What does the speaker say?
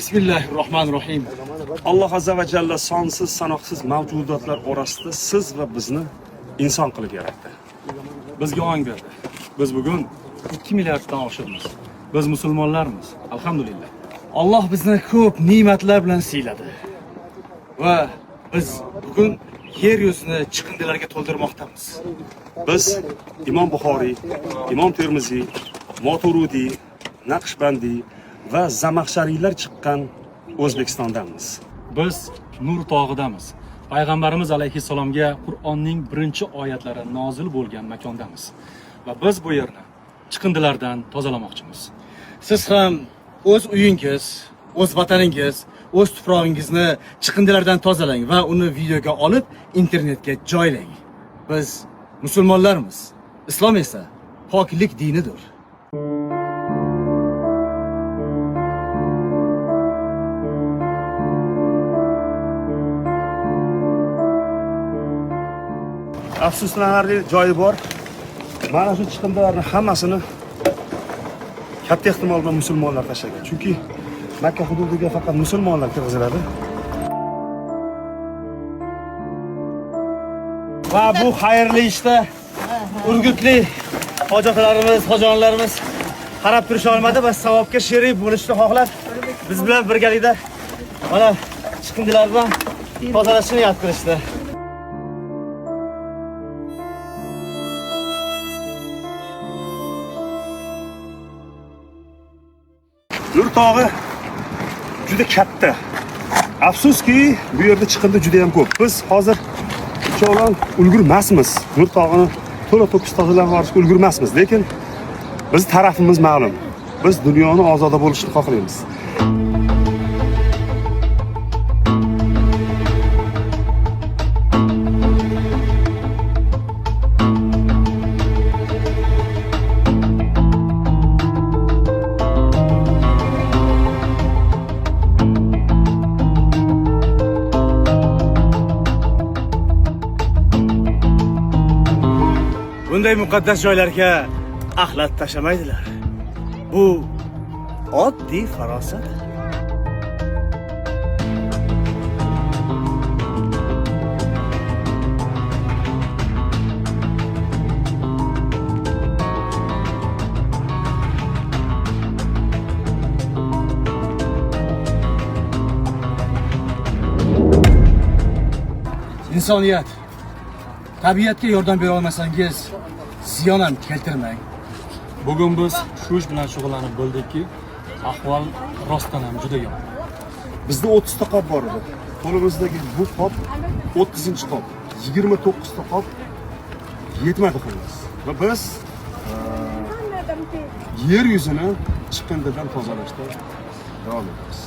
Bismillahirrohmanirrohim. Alloh azza va jalla sonsiz sanoqsiz mavjudotlar orasida siz va bizni inson qilib yaratdi. Bizga ong berdi. Biz bugun 2 milliarddan oshirmiz. Biz musulmonlarmiz. Alhamdulillah. Alloh bizni ko'p ne'matlar bilan siyladi. Va biz bugun yer yuzini chiqindilarga to'ldirmoqdamiz. Biz Imom Buxoriy, Imom Termiziy, Moturudiy, Naqshbandiy va Zamaxshariylar chiqqan O'zbekistondamiz. Biz Nur tog'idamiz. Payg'ambarimiz alayhissalomga Qur'onning birinchi oyatlari nozil bo'lgan makondamiz. Va biz bu yerni chiqindilardan tozalamoqchimiz. Siz ham o'z uyingiz, o'z vataningiz, o'z tuprog'ingizni chiqindilardan tozalang va uni videoga olib internetga joylang. Biz musulmonlarmiz. Islom esa poklik dinidir. Afsuslanarli joyi bor. Mana shu chiqindilarning hammasini katta ehtimol bilan musulmonlar tashlagan. Chunki Makka hududiga faqat musulmonlar kirgiziladi. Va bu xayrli ishda urgutli hojatlarimiz, hojonlarimiz qarab turisha olmadi va savobga sherik bo'lishni xohlab biz bilan birgalikda mana chiqindilardan tozalashni niyat qilishdi. Nur tog'i juda katta. Afsuski, bu yerda chiqindi juda ham ko'p. Biz hozir uchovlon ulgurmasmiz. Nur tog'ini to'la-to'kis tozalab borishga ulgurmasmiz, lekin biz tarafimiz ma'lum. Biz dunyoni ozoda bo'lishini xohlaymiz. Bunday muqaddas joylarga axlat tashlamaydilar. Bu oddiy farosat. İnsoniyat, tabiatga yordam bera olmasangiz, ziyon ham keltirmang. Bugun biz shu ish bilan shug'ullanib bildikki, ahvol rostdan ham juda yomon. Bizda 30 ta qop bor edi. Qo'limizdagi bu qop 30-qop, 29 ta qop yetmadi xolos. Va biz yer yuzini chiqindidan tozalashda davom etamiz.